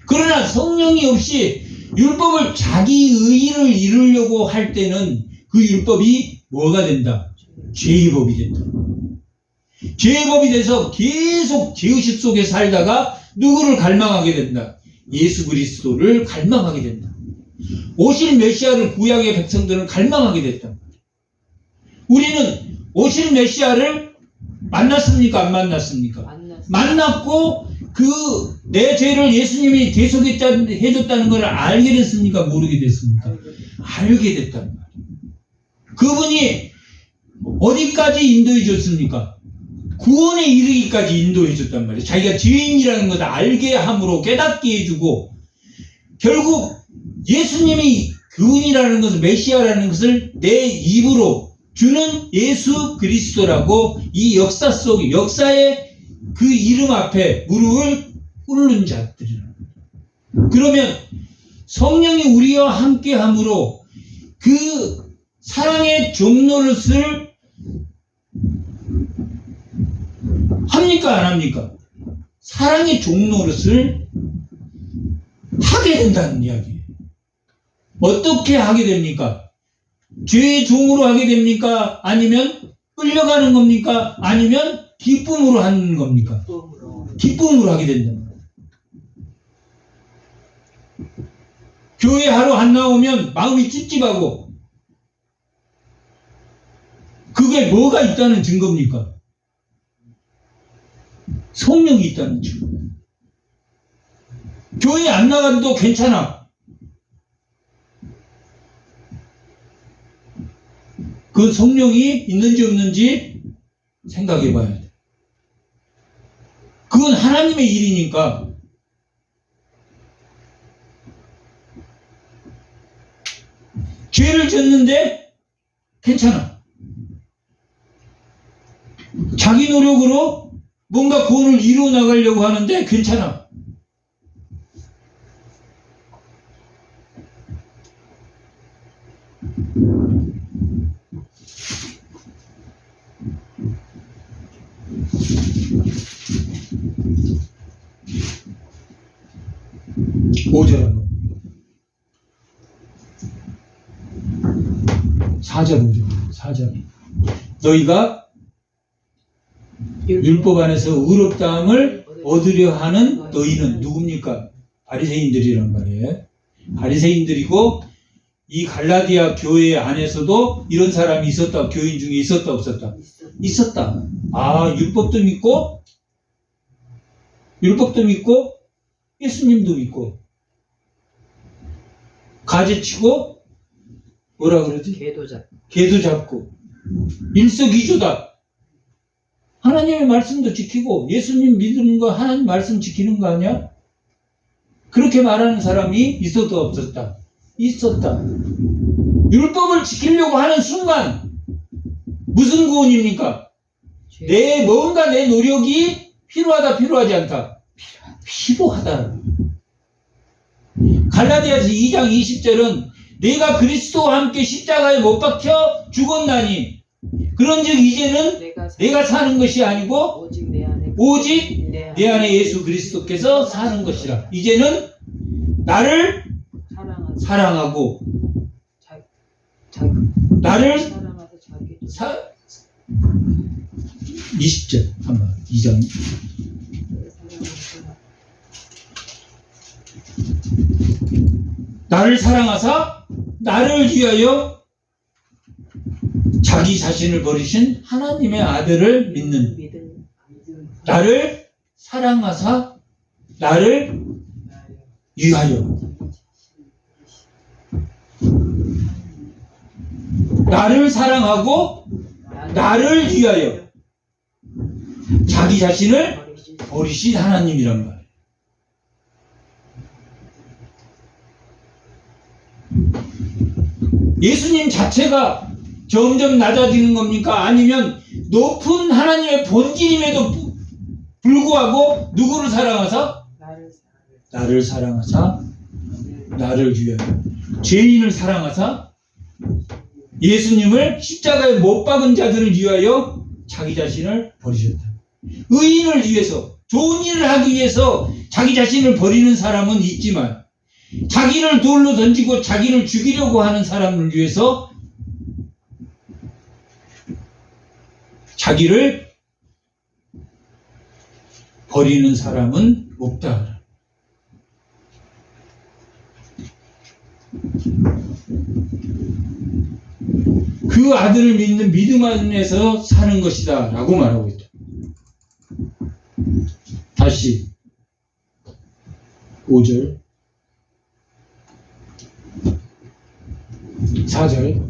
그러나 성령이 없이 율법을 자기 의의를 이루려고 할 때는 그 율법이 뭐가 된다? 죄의 법이 된다. 죄의 법이 돼서 계속 죄의식 속에 살다가 누구를 갈망하게 된다? 예수 그리스도를 갈망하게 된다. 오실 메시아를 구약의 백성들은 갈망하게 됐다. 우리는 오실 메시아를 만났습니까? 안 만났습니까? 만났고 그 내 죄를 예수님이 대속해줬다는 걸 알게 됐습니까? 모르게 됐습니까? 알게 됐단 말이에요. 그분이 어디까지 인도해 줬습니까? 구원에 이르기까지 인도해 줬단 말이에요. 자기가 죄인이라는 것을 알게 함으로 깨닫게 해주고 결국 예수님이 그분이라는 것을, 메시아라는 것을 내 입으로 주는 예수 그리스도라고 이 역사 속, 역사의 그 이름 앞에 무릎을 꿇는 자들이라. 그러면 성령이 우리와 함께 함으로 그 사랑의 종노릇을 합니까? 안 합니까? 사랑의 종노릇을 하게 된다는 이야기예요. 어떻게 하게 됩니까? 죄의 종으로 하게 됩니까? 아니면 끌려가는 겁니까? 아니면 기쁨으로 하는 겁니까? 기쁨으로 하게 된다. 교회 하루 안 나오면 마음이 찝찝하고, 그게 뭐가 있다는 증거입니까? 성령이 있다는 증거. 교회 안 나가도 괜찮아. 그 성령이 있는지 없는지 생각해 봐야 돼. 그건 하나님의 일이니까. 죄를 졌는데 괜찮아. 자기 노력으로 뭔가 구원을 이루어 나가려고 하는데 괜찮아. 오절 한번. 4절 5절. 4절. 너희가 율법 안에서 의롭다함을 얻으려 하는 너희는 누굽니까? 바리새인들이란 말이에요. 바리새인들이고, 이 갈라디아 교회 안에서도 이런 사람이 있었다. 교인 중에 있었다 없었다? 있었다. 아, 율법도 믿고 예수님도 믿고 가지치고 뭐라 그러지? 개도 잡고 일석이조다. 하나님의 말씀도 지키고 예수님 믿는 거 하나님 말씀 지키는 거 아니야? 그렇게 말하는 사람이 있어도 없었다. 있었다. 율법을 지키려고 하는 순간 무슨 구원입니까? 내 뭔가 내 노력이 필요하다 필요하지 않다? 필요하다. 갈라디아서 2장 20절은 내가 그리스도와 함께 십자가에 못 박혀 죽었나니 그런즉 이제는 내가 사는 것이 아니고 오직 내 안에 예수 그리스도께서 사는 것이라. 이제는 나를 사랑하고 나를 20절 한번 2장 나를 사랑하사 나를 위하여 자기 자신을 버리신 하나님의 아들을 믿는, 나를 사랑하사 나를 위하여, 나를 사랑하고 나를 위하여 자기 자신을 버리신 하나님이란 말이에요. 예수님 자체가 점점 낮아지는 겁니까? 아니면 높은 하나님의 본질임에도 불구하고 누구를 사랑하사? 나를 사랑하사 나를 위하여. 죄인을 사랑하사 예수님을 십자가에 못 박은 자들을 위하여 자기 자신을 버리셨다. 의인을 위해서, 좋은 일을 하기 위해서 자기 자신을 버리는 사람은 있지만 자기를 돌로 던지고 자기를 죽이려고 하는 사람을 위해서 자기를 버리는 사람은 없다. 그 아들을 믿는 믿음 안에서 사는 것이다 라고 말하고 있다. 다시 5절 4절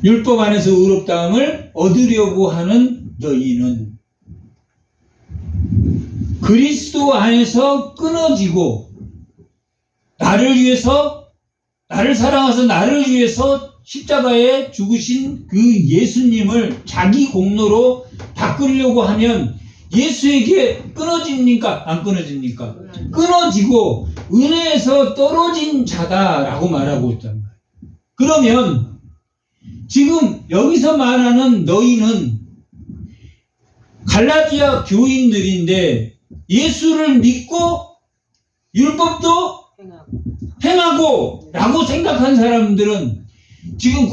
율법 안에서 의롭다함을 얻으려고 하는 너희는 그리스도 안에서 끊어지고 나를 사랑하셔서 나를 위해서 십자가에 죽으신 그 예수님을 자기 공로로 바꾸려고 하면 예수에게 끊어집니까? 안 끊어집니까? 끊어지고 은혜에서 떨어진 자다라고 말하고 있단 말이에요. 그러면 지금 여기서 말하는 너희는 갈라디아 교인들인데 예수를 믿고 율법도 행하고 라고 생각한 사람들은 지금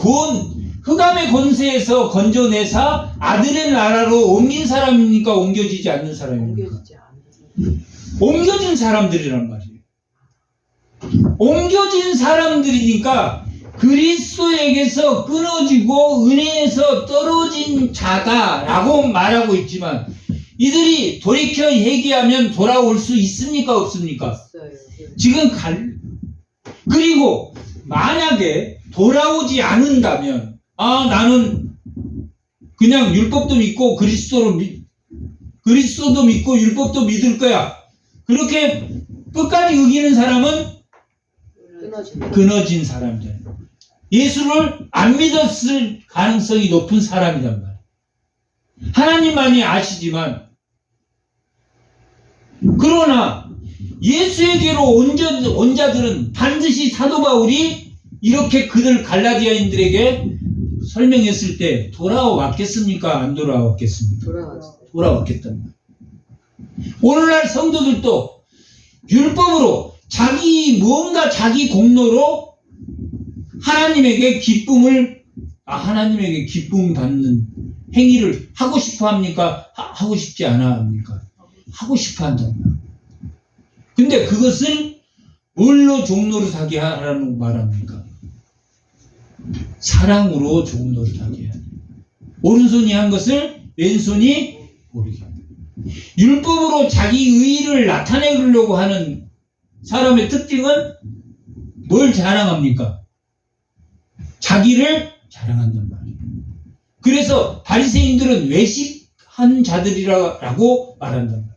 흑암의 권세에서 건져내사 아들의 나라로 옮긴 사람입니까? 옮겨지지 않는 사람입니까? 옮겨지지 않는 옮겨진 사람들이란 말이에요. 옮겨진 사람들이니까 그리스도에게서 끊어지고 은혜에서 떨어진 자다라고 말하고 있지만 이들이 돌이켜 회개하면 돌아올 수 있습니까? 없습니까? 있어요. 지금 그리고 만약에 돌아오지 않는다면 나는 그냥 율법도 믿고 그리스도도 믿고 율법도 믿을 거야. 그렇게 끝까지 우기는 사람은 끊어진 사람들. 예수를 안 믿었을 가능성이 높은 사람이란 말이야. 하나님만이 아시지만 그러나 예수에게로 온 자들은 반드시 사도 바울이 이렇게 그들 갈라디아인들에게 설명했을 때 돌아왔겠습니까? 안 돌아왔겠습니까? 돌아왔겠단 말이에요. 오늘날 성도들도 율법으로 무언가 자기 공로로 하나님에게 기쁨 받는 행위를 하고 싶어 합니까? 하고 싶지 않아 합니까? 하고 싶어 한단 말이에요. 근데 그것을 뭘로 종로를 하게 하라는 말합니까? 사랑으로 종로를 하게 해야 돼요. 오른손이 한 것을 왼손이 모르게 합니다. 율법으로 자기 의의를 나타내려고 하는 사람의 특징은 뭘 자랑합니까? 자기를 자랑한단 말이에요. 그래서 바리새인들은 외식한 자들이라고 말한단 말이에요.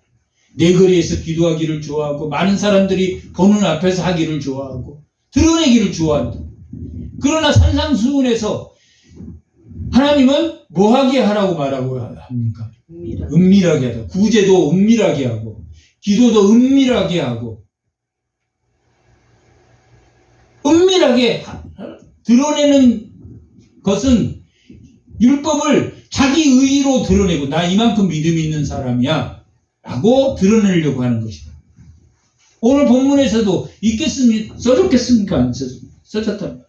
내거리에서 기도하기를 좋아하고 많은 사람들이 보는 앞에서 하기를 좋아하고 드러내기를 좋아한다. 그러나 산상수훈에서 하나님은 뭐하게 하라고 말하고 합니까? 은밀하게 하다. 구제도 은밀하게 하고 기도도 은밀하게 하고 은밀하게 드러내는 것은 율법을 자기 의의로 드러내고 나 이만큼 믿음이 있는 사람이야 라고 드러내려고 하는 것이다. 오늘 본문에서도 써줬겠습니까? 안 써졌단 말이야.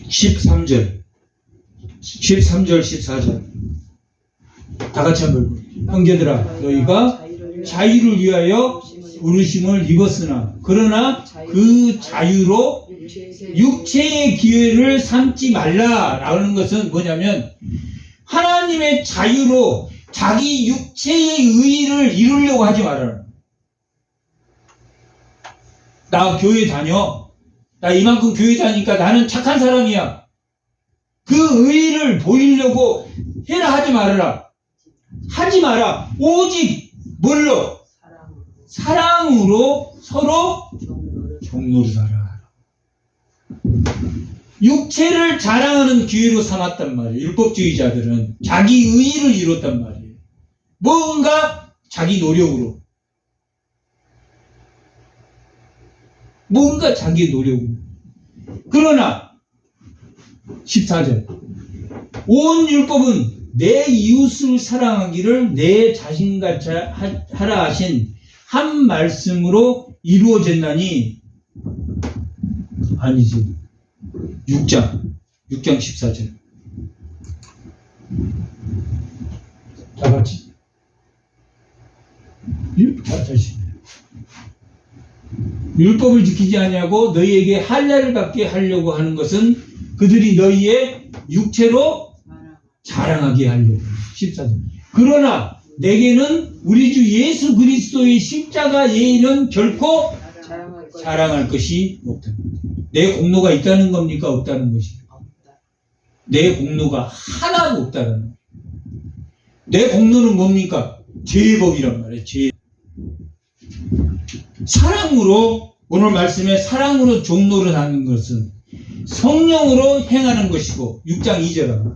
11절 13절 14절 다 같이 한번 형제들아 너희가 자유를 위하여 부르심을 입었으나 그러나 그 자유로 육체의 기회를 삼지 말라라는 것은 뭐냐면 하나님의 자유로 자기 육체의 의의를 이루려고 하지 말아라. 나 교회 다녀. 나 이만큼 교회 다니니까 나는 착한 사람이야. 그 의의를 보이려고 해라 하지 말아라. 하지 마라. 오직 뭘로? 사랑으로 서로 종로를 살아. 육체를 자랑하는 기회로 삼았단 말이에요. 율법주의자들은 자기 의의를 이뤘단 말이에요. 뭔가 자기 노력으로. 뭔가 자기 노력으로. 그러나 14절 온 율법은 내 이웃을 사랑하기를 내 자신같이 하라 하신 한 말씀으로 이루어졌나니 아니지 6장 14절 다 같이 다시 율법을 지키지 아니하고 너희에게 할례를 받게 하려고 하는 것은 그들이 너희의 육체로 자랑하게 하려고 14절 그러나 내게는 우리 주 예수 그리스도의 십자가 예의는 결코 사랑할 것이 없다. 내 공로가 있다는 겁니까? 없다는 것이? 없다. 내 공로가 하나도 없다는 거예요. 내 공로는 뭡니까? 죄법이란 말이에요. 죄. 사랑으로, 오늘 말씀에 사랑으로 종로를 하는 것은 성령으로 행하는 것이고, 6장 2절은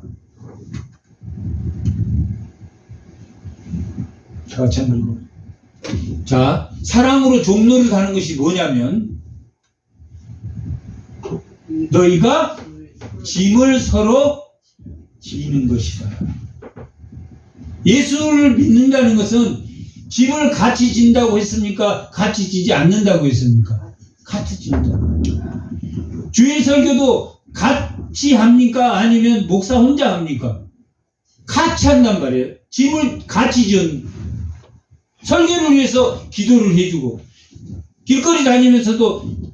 다 같이 한번 읽어요. 자, 사랑으로 종로를 하는 것이 뭐냐면, 너희가 짐을 서로 지는 것이다. 예수를 믿는다는 것은 짐을 같이 진다고 했습니까? 같이 지지 않는다고 했습니까? 같이 진다. 주일 설교도 같이 합니까? 아니면 목사 혼자 합니까? 같이 한단 말이에요. 짐을 같이 진. 설교를 위해서 기도를 해주고, 길거리 다니면서도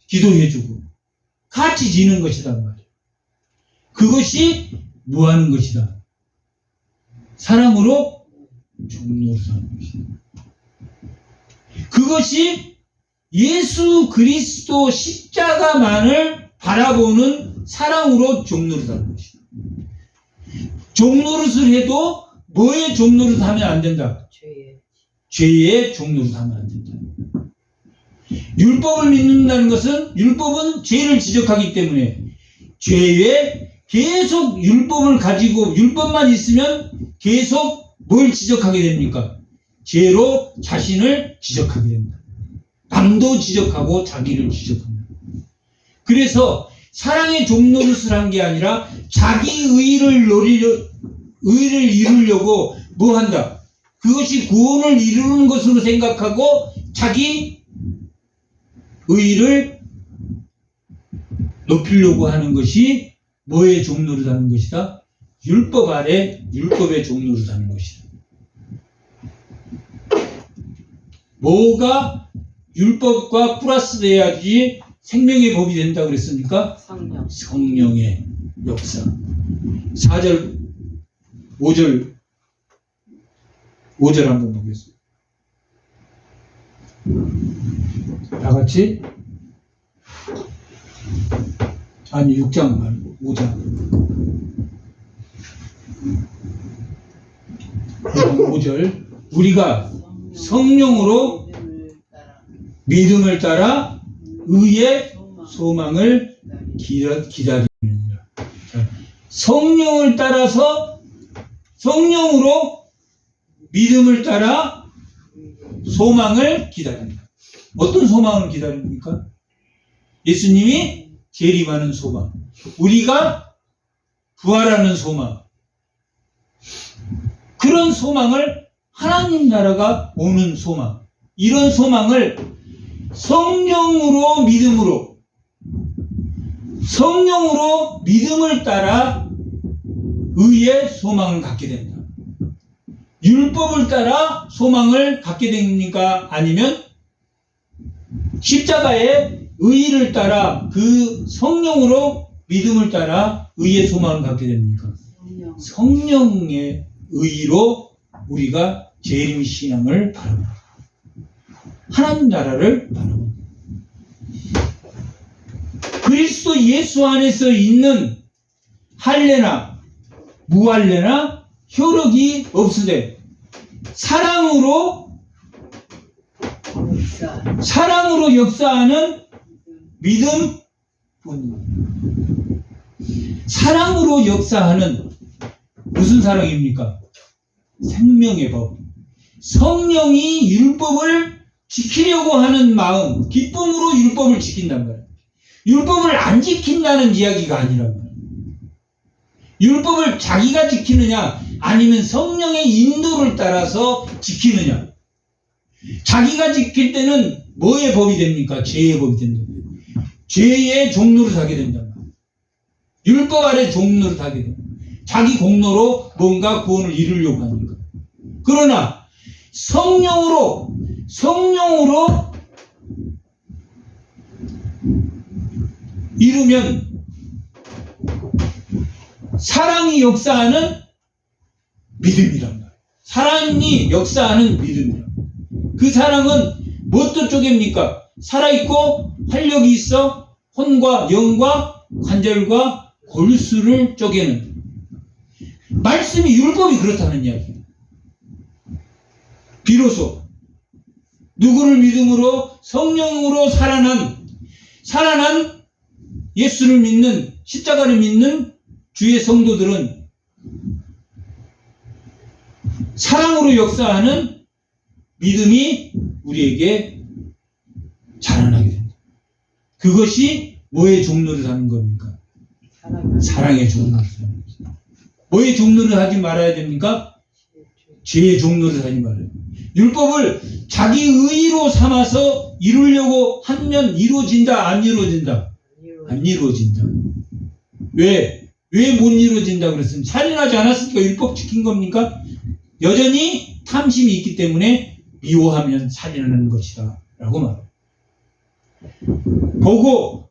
기도해주고, 같이 지는 것이란 말이에요. 그것이 뭐 하는 것이다? 사랑으로 종로를 사는 것이다. 그것이 예수 그리스도 십자가만을 바라보는 사랑으로 종로를 사는 것이다. 종노릇을 해도 뭐의 종노릇 하면 안 된다? 죄의 종노릇 하면 안 된다. 율법을 믿는다는 것은 율법은 죄를 지적하기 때문에 죄에 계속 율법을 가지고 율법만 있으면 계속 뭘 지적하게 됩니까? 죄로 자신을 지적하게 된다. 남도 지적하고 자기를 지적한다. 그래서 사랑의 종노릇을 한 게 아니라 자기 의를 이루려고 뭐 한다? 그것이 구원을 이루는 것으로 생각하고 자기 의를 높이려고 하는 것이 뭐의 종노릇 하는 것이다? 율법 아래 율법의 종노릇 하는 것이다. 뭐가 율법과 플러스 돼야지 생명의 법이 된다고 그랬습니까? 성령. 성령의 역사. 4절, 5절 한번 보겠습니다. 다 같이? 아니, 6장 말고 5장. 5절. 우리가 성령으로 믿음을 따라 의의 소망을 기다리느니라. 성령을 따라서 성령으로 믿음을 따라 소망을 기다린다. 어떤 소망을 기다립니까? 예수님이 재림하는 소망, 우리가 부활하는 소망, 그런 소망을 하나님 나라가 오는 소망, 이런 소망을 성령으로 믿음을 따라 의의 소망을 갖게 된다. 율법을 따라 소망을 갖게 됩니까? 아니면 십자가의 의를 따라 그 성령으로 믿음을 따라 의의 소망을 갖게 됩니까? 성령의 의로 우리가 재림 신앙을 바라봅니다. 하나님 나라를 바라봅니다. 그리스도 예수 안에서 있는 할례나 무할례나 효력이 없으되 사랑으로 역사하는 믿음뿐. 사랑으로 역사하는 무슨 사랑입니까? 생명의 법. 성령이 율법을 지키려고 하는 마음, 기쁨으로 율법을 지킨단 말이에요. 율법을 안 지킨다는 이야기가 아니란 말이에요. 율법을 자기가 지키느냐 아니면 성령의 인도를 따라서 지키느냐. 자기가 지킬 때는 뭐의 법이 됩니까? 죄의 법이 된다. 죄의 종노릇 하게 된단 말이에요. 율법 아래 종노릇 하게 됩니다. 자기 공로로 뭔가 구원을 이루려고 하는 것. 그러나 성령으로 이루면 사랑이 역사하는 믿음이란 말이에요. 사랑이 역사하는 믿음이란 말이에요. 그 사랑은 무엇도 쪽입니까? 살아있고 활력이 있어 혼과 영과 관절과 골수를 쪼개는 말씀이 율법이 그렇다는 이야기예요. 비로소 누구를 믿음으로 성령으로 살아난 예수를 믿는 십자가를 믿는 주의 성도들은 사랑으로 역사하는 믿음이 우리에게 자라나게 됩니다. 그것이 뭐의 종로를 하는 겁니까? 사랑의 종로를 하는 겁니다. 뭐의 종로를 하지 말아야 됩니까? 죄의 종로를 하지 말아요. 율법을 자기 의로 삼아서 이루려고 하면 이루어진다, 안 이루어진다? 안 이루어진다. 왜 못 이루어진다 그랬습니까? 살인하지 않았으니까 율법 지킨 겁니까? 여전히 탐심이 있기 때문에 미워하면 살인하는 것이다 라고 말합니다. 보고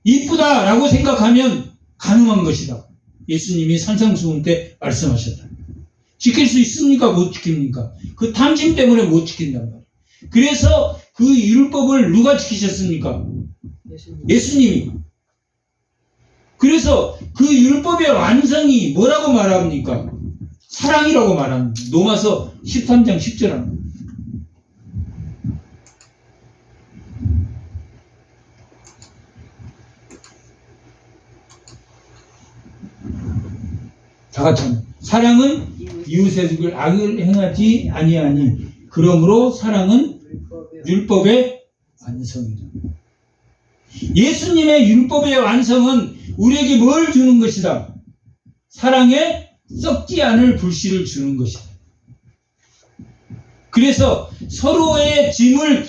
이쁘다라고 생각하면 가능한 것이다. 예수님이 산상수훈 때 말씀하셨다. 지킬 수 있습니까? 못 지킵니까? 그 탐심 때문에 못 지킨단 말이에요. 그래서 그 율법을 누가 지키셨습니까? 예수님이. 그래서 그 율법의 완성이 뭐라고 말합니까? 사랑이라고 말합니다. 로마서 13장 10절 합니다. 다 같이 합니다. 사랑은 이웃의 죽을 악을 행하지 아니하니 그러므로 사랑은 율법의 완성이다. 예수님의 율법의 완성은 우리에게 뭘 주는 것이다? 사랑에 썩지 않을 불씨를 주는 것이다. 그래서 서로의 짐을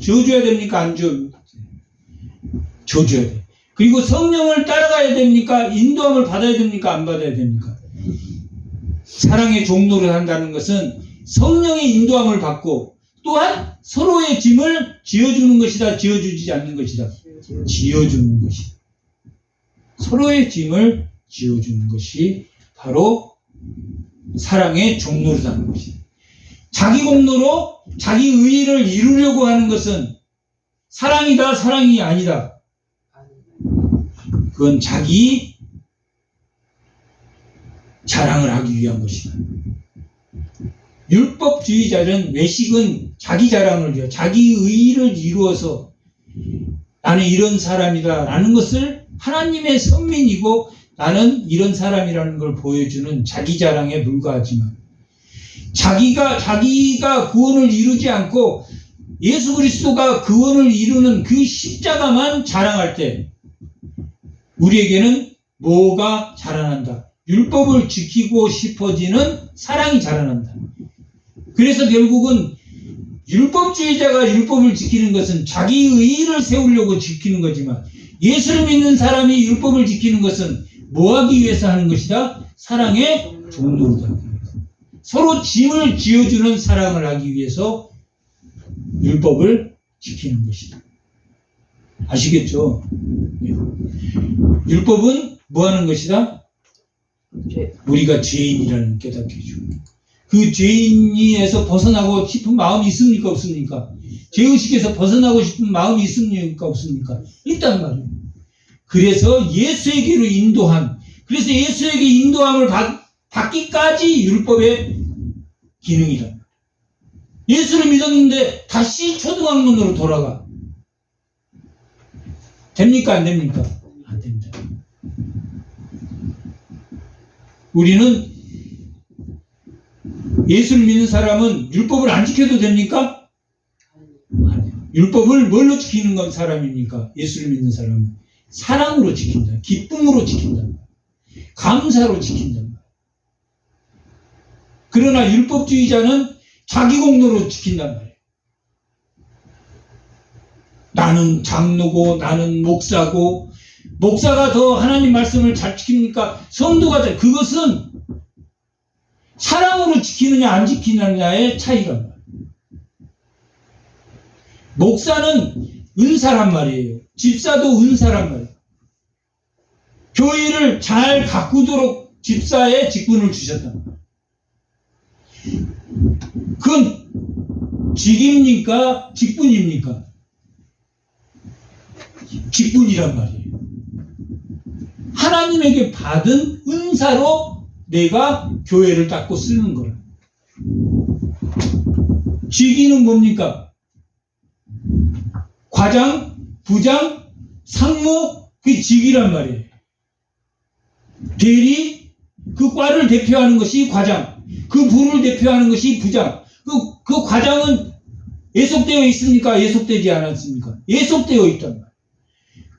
져줘야 됩니까? 안 져줘야 돼. 그리고 성령을 따라가야 됩니까? 인도함을 받아야 됩니까? 안 받아야 됩니까? 사랑의 종로를 한다는 것은 성령의 인도함을 받고 또한 서로의 짐을 지어주는 것이다. 지어주지 않는 것이다. 지어주는 것이다. 서로의 짐을 지어주는 것이 바로 사랑의 종로를 하는 것이다. 자기 공로로 자기 의의를 이루려고 하는 것은 사랑이다. 사랑이 아니다. 그건 자기 자랑을 하기 위한 것이다. 율법주의자는 외식은 자기 자랑을 위해 자기 의의를 이루어서 나는 이런 사람이다 라는 것을 하나님의 선민이고 나는 이런 사람이라는 걸 보여주는 자기 자랑에 불과하지만 자기가 구원을 이루지 않고 예수 그리스도가 구원을 이루는 그 십자가만 자랑할 때 우리에게는 뭐가 자라난다? 율법을 지키고 싶어지는 사랑이 자라난다. 그래서 결국은 율법주의자가 율법을 지키는 것은 자기 의의를 세우려고 지키는 거지만 예수를 믿는 사람이 율법을 지키는 것은 뭐 하기 위해서 하는 것이다? 사랑의 종로를 하기 위해서. 서로 짐을 지어주는 사랑을 하기 위해서 율법을 지키는 것이다. 아시겠죠? 율법은 뭐 하는 것이다? 우리가 죄인이라는 깨닫게 해주고 그 죄인에서 벗어나고 싶은 마음이 있습니까? 없습니까? 죄의식에서 벗어나고 싶은 마음이 있습니까? 없습니까? 있단 말이에요. 그래서 예수에게로 그래서 예수에게 인도함을 받기까지 율법의 기능이다. 예수를 믿었는데 다시 초등학년으로 돌아가. 됩니까? 안 됩니까? 안 됩니다. 우리는 예수를 믿는 사람은 율법을 안 지켜도 됩니까? 율법을 뭘로 지키는 건 사람입니까? 예수를 믿는 사람은 사랑으로 지킨다. 기쁨으로 지킨다. 감사로 지킨다. 그러나 율법주의자는 자기 공로로 지킨단 말이에요. 나는 장로고 나는 목사고 목사가 더 하나님 말씀을 잘 지킵니까? 성도가 그것은 사랑으로 지키느냐 안 지키느냐의 차이란 말이에요. 목사는 은사란 말이에요. 집사도 은사란 말이에요. 교회를 잘 가꾸도록 집사의 직분을 주셨단 말이에요. 그건 직입니까? 직분입니까? 직분이란 말이에요. 하나님에게 받은 은사로 내가 교회를 닦고 쓰는 거라. 직위는 뭡니까? 과장, 부장, 상무, 그게 직위란 말이에요. 대리, 그 과를 대표하는 것이 과장, 그 부를 대표하는 것이 부장. 그 과장은 예속되어 있습니까? 예속되지 않았습니까? 예속되어 있단 말이에요.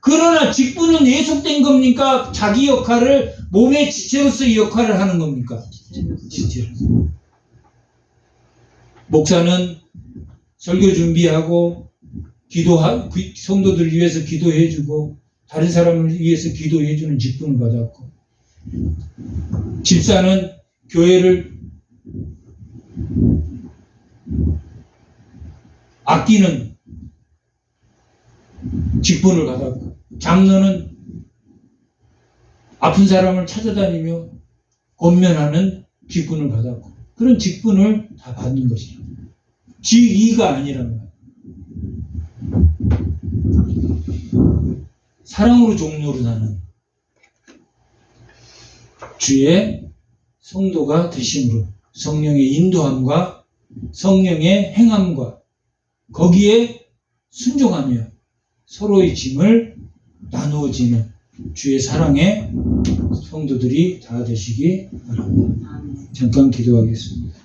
그러나 직분은 예속된 겁니까? 자기 역할을 몸의 지체로서의 역할을 하는 겁니까? 지체로서. 목사는 설교 준비하고 성도들 위해서 기도해주고 다른 사람을 위해서 기도해주는 직분을 받았고, 집사는 교회를 아끼는 직분을 받았고, 장로는 아픈 사람을 찾아다니며 권면하는 직분을 받았고, 그런 직분을 다 받는 것이죠. 직위가 아니란 말이에요. 사랑으로 종로로 사는 주의 성도가 되심으로 성령의 인도함과 성령의 행함과 거기에 순종하며 서로의 짐을 나누어지는 주의 사랑의 성도들이 다 되시기 바랍니다. 잠깐 기도하겠습니다.